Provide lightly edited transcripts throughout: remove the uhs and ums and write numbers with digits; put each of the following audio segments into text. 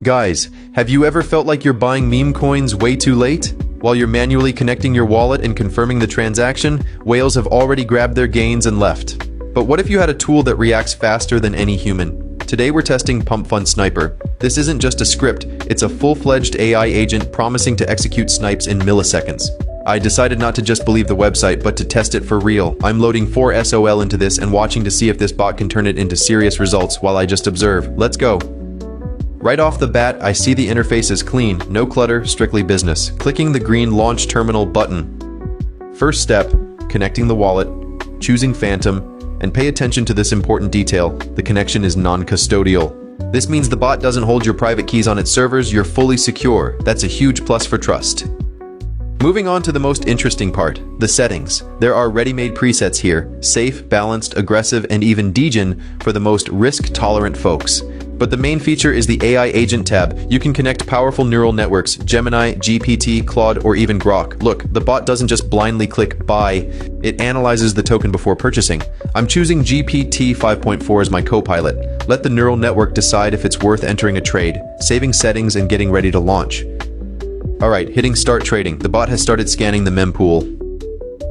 Guys, have you ever felt like you're buying meme coins way too late? While you're manually connecting your wallet and confirming the transaction, whales have already grabbed their gains and left. But what if you had a tool that reacts faster than any human? Today we're testing PumpFunSniper. This isn't just a script, it's a full-fledged AI agent promising to execute snipes in milliseconds. I decided not to just believe the website, but to test it for real. I'm loading 4 SOL into this and watching to see if this bot can turn it into serious results while I just observe. Let's go. Right off the bat, I see the interface is clean, no clutter, strictly business. Clicking the green Launch Terminal button. First step, connecting the wallet, choosing Phantom, and pay attention to this important detail. The connection is non-custodial. This means the bot doesn't hold your private keys on its servers, you're fully secure. That's a huge plus for trust. Moving on to the most interesting part, the settings. There are ready-made presets here, safe, balanced, aggressive, and even degen for the most risk-tolerant folks. But the main feature is the AI Agent tab. You can connect powerful neural networks, Gemini, GPT, Claude, or even Grok. Look, the bot doesn't just blindly click buy, it analyzes the token before purchasing. I'm choosing GPT 5.4 as my co-pilot. Let the neural network decide if it's worth entering a trade, saving settings and getting ready to launch. Alright, hitting start trading. The bot has started scanning the mem pool.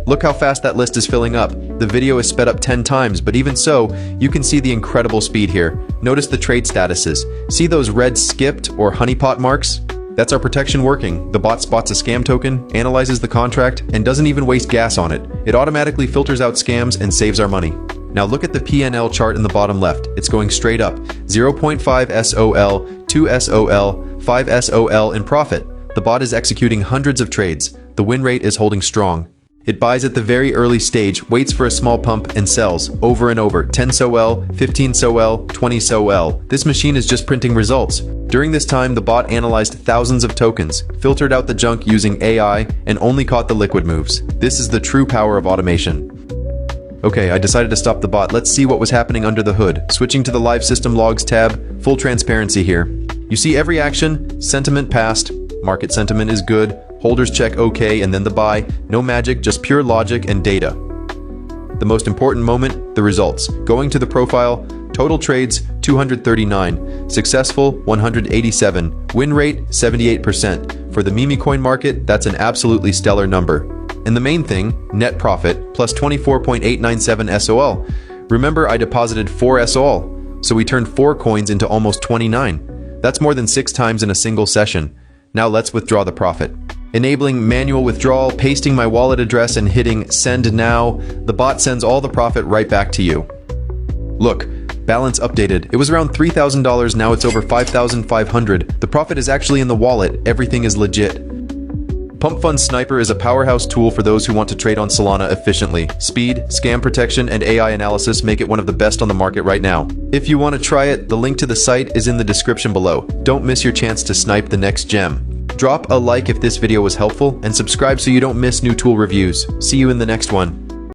Look how fast that list is filling up. The video is sped up 10 times, but even so, you can see the incredible speed here. Notice the trade statuses. See those red skipped or honeypot marks? That's our protection working. The bot spots a scam token, analyzes the contract, and doesn't even waste gas on it. It automatically filters out scams and saves our money. Now look at the PNL chart in the bottom left. It's going straight up. 0.5 SOL, 2 SOL, 5 SOL in profit. The bot is executing hundreds of trades. The win rate is holding strong. It buys at the very early stage, waits for a small pump, and sells over and over. 10 SOL, 15 SOL, 20 SOL. This machine is just printing results. During this time, the bot analyzed thousands of tokens, filtered out the junk using AI, and only caught the liquid moves. This is the true power of automation. Okay, I decided to stop the bot. Let's see what was happening under the hood. Switching to the Live System Logs tab, full transparency here. You see every action, sentiment passed, market sentiment is good, holders check OK, and then the buy. No magic, just pure logic and data. The most important moment, the results. Going to the profile, total trades 239, successful 187, win rate 78%. For the Memecoin market, that's an absolutely stellar number. And the main thing, net profit, plus 24.897 SOL. Remember, I deposited 4 SOL, so we turned 4 coins into almost 29. That's more than 6 times in a single session. Now let's withdraw the profit. Enabling manual withdrawal, pasting my wallet address and hitting send now, the bot sends all the profit right back to you. Look, balance updated. It was around $3,000, now it's over $5,500. The profit is actually in the wallet, everything is legit. PumpFunSniper is a powerhouse tool for those who want to trade on Solana efficiently. Speed, scam protection, and AI analysis make it one of the best on the market right now. If you want to try it, the link to the site is in the description below. Don't miss your chance to snipe the next gem. Drop a like if this video was helpful, and subscribe so you don't miss new tool reviews. See you in the next one.